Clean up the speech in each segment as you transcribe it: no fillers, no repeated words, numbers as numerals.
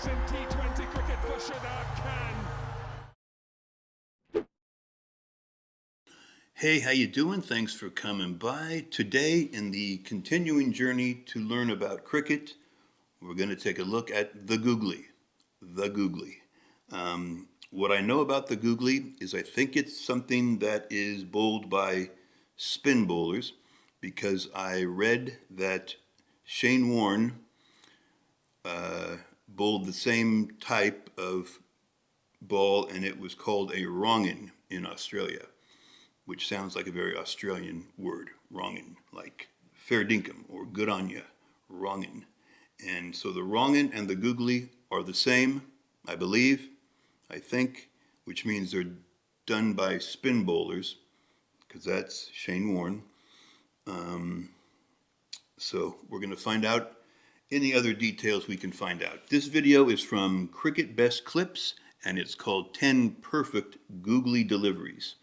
It's in T20 cricket for Shadab Khan. Hey, how you doing? Thanks for coming by. Today, in the continuing journey to learn about cricket, we're going to take a look at the Googly. The Googly. What I know about the Googly is I think it's something that is bowled by spin bowlers, because I read that Shane Warne bowled the same type of ball, and it was called a wrongin in Australia, which sounds like a very Australian word, wrongin, like fair dinkum or good on ya, wrongin. And so the wrongin and the googly are the same, I believe, I think, which means they're done by spin bowlers, because that's Shane Warne. So we're going to find out any other details we can find out. This video is from Cricket Best Clips, and it's called 10 Perfect Googly Deliveries.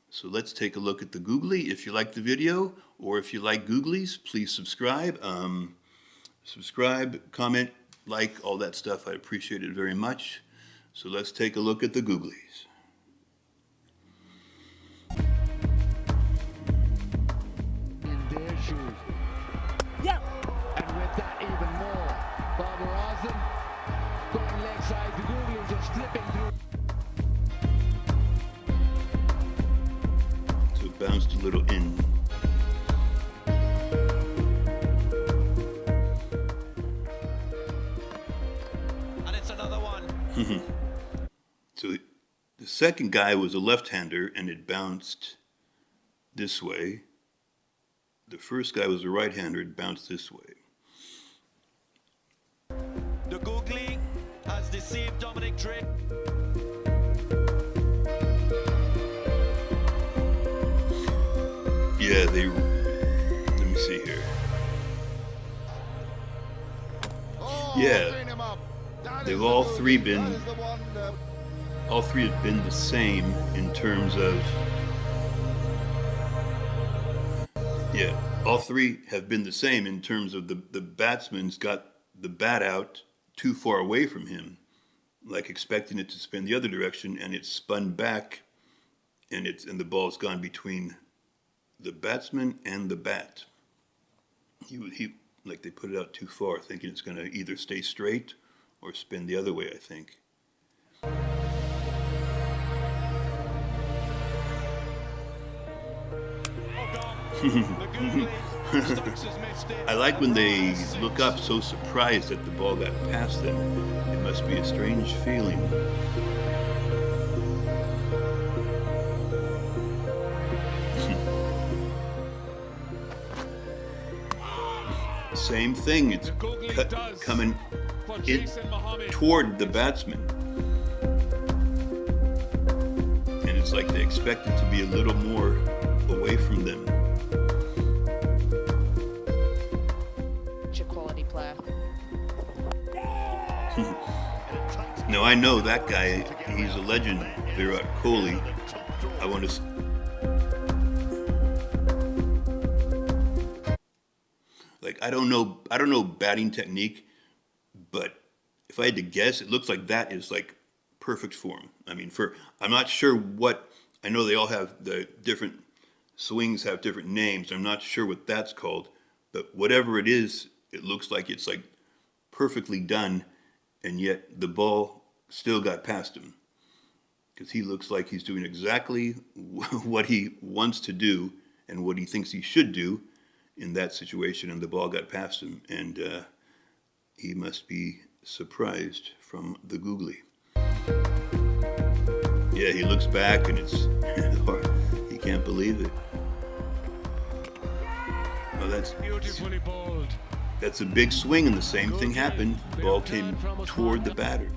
So let's take a look at the Googly. If you like the video, or if you like Googlies, please subscribe. Subscribe, comment, like, all that stuff. I appreciate it very much. So let's take a look at the Googlies. In their shoes. Yep. And with that even more. Barbara Arson going leg side. The Googly just slipping through. So it bounced a little in. And it's another one. So the second guy was a left-hander, and it bounced this way. The first guy was a right-hander, it bounced this way. The Googly has deceived Dominic Drake. Yeah, let me see here. Yeah, they've all three have been the same in terms of, all three have been the same in terms of the batsman's got the bat out too far away from him, like expecting it to spin the other direction, and it's spun back, and the ball's gone between the batsman and the bat. He like they put it out too far, thinking it's going to either stay straight or spin the other way, I think. I like when they look up so surprised that the ball got past them. It must be a strange feeling. Same thing, it's coming in toward the batsman. And it's like they expect it to be a little more away from them. Quality player. No, I know that guy, he's a legend, Virat Kohli. I want to... I don't know batting technique, but if I had to guess, it looks like that is like perfect form. I mean, I'm not sure what, I know they all have the different swings have different names. I'm not sure what that's called, but whatever it is, it looks like it's like perfectly done, and yet the ball still got past him, because he looks like he's doing exactly what he wants to do and what he thinks he should do in that situation, and the ball got past him, and he must be surprised from the Googly. Yeah, he looks back and it's he can't believe it. Oh, that's Beautifully bowled. a big swing, and the same thing happened. The ball came toward the batter.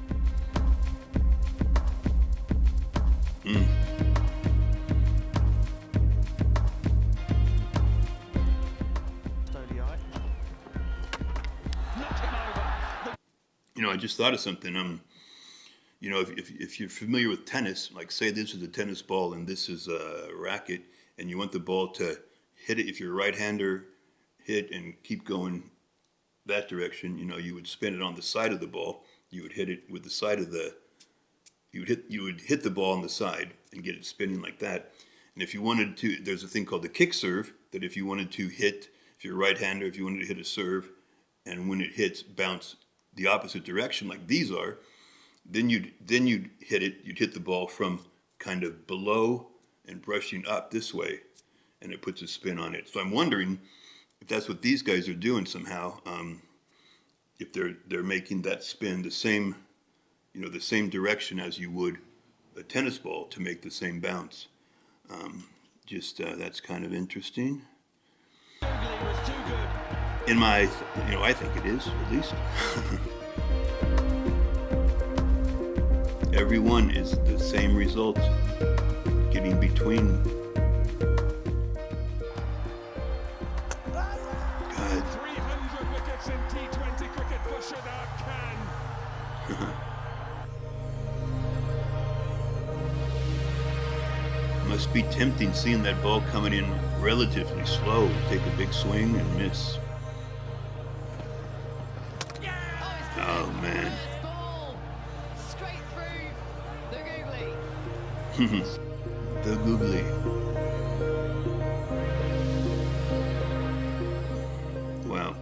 I just thought of something. If you're familiar with tennis, like say this is a tennis ball and this is a racket, and you want the ball to hit it, if you're a right-hander, hit and keep going that direction, you would spin it on the side of the ball. you would hit it with the side of the, you would hit the ball on the side and get it spinning like that. And if you wanted to, there's a thing called the kick serve that if you wanted to hit, if you're a right-hander, if you wanted to hit a serve, and when it hits, bounce the opposite direction like these are, then you'd hit it. You'd hit the ball from kind of below and brushing up this way, and it puts a spin on it. So I'm wondering if that's what these guys are doing somehow. If they're making that spin the same, the same direction as you would a tennis ball to make the same bounce. That's kind of interesting. Googly was too good. In my, I think it is, at least. Every one is the same result, getting between. God. 300 wickets in T20 cricket for Shadab Khan. Must be tempting seeing that ball coming in relatively slow, take a big swing and miss. Oh man. Straight through the googly. The googly. Wow.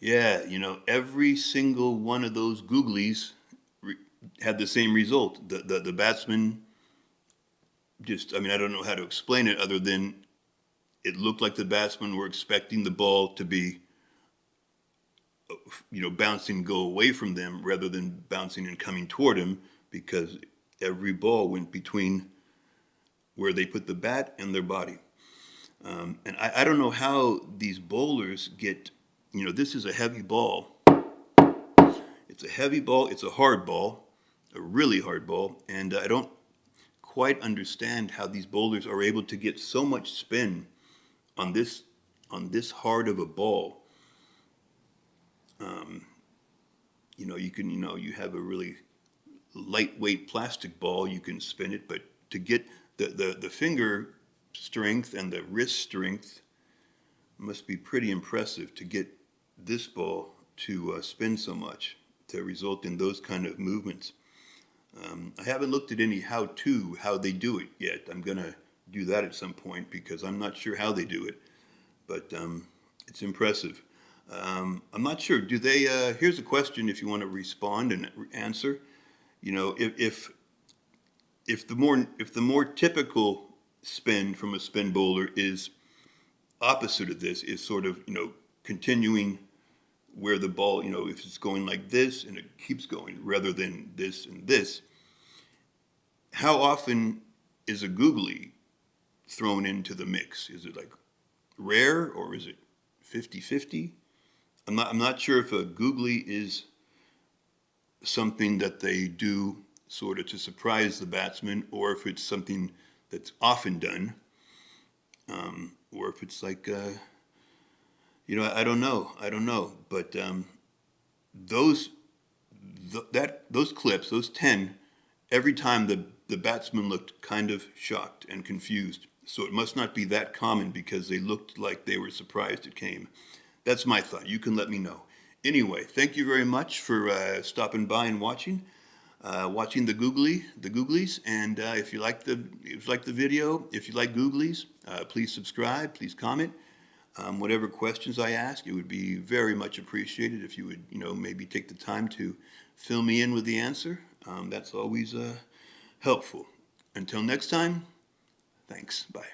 Yeah, every single one of those googlies had the same result. The batsman I don't know how to explain it other than it looked like the batsmen were expecting the ball to be, bouncing, go away from them rather than bouncing and coming toward him, because every ball went between where they put the bat and their body. And I don't know how these bowlers get, this is a heavy ball. It's a heavy ball. It's a hard ball, a really hard ball. And I don't quite understand how these bowlers are able to get so much spin on this hard of a ball. You have a really lightweight plastic ball, you can spin it, but to get the finger strength and the wrist strength must be pretty impressive to get this ball to spin so much, to result in those kind of movements. I haven't looked at any how they do it yet. I'm going to do that at some point because I'm not sure how they do it, but it's impressive. I'm not sure. Do they? Here's a question if you want to respond and answer. If the more typical spin from a spin bowler is opposite of this, is sort of continuing where the ball, if it's going like this and it keeps going rather than this and this, how often is a googly thrown into the mix? Is it like rare or is it 50-50? I'm not sure if a googly is something that they do sort of to surprise the batsman, or if it's something that's often done, or if it's like, I don't know. But those clips, those 10, every time the batsman looked kind of shocked and confused. So it must not be that common because they looked like they were surprised it came. That's my thought. You can let me know. Anyway, thank you very much for stopping by and watching the googlies. And if you like the video, if you like googlies, please subscribe, please comment. Whatever questions I ask, it would be very much appreciated if you would, maybe take the time to fill me in with the answer. That's always helpful. Until next time, thanks. Bye.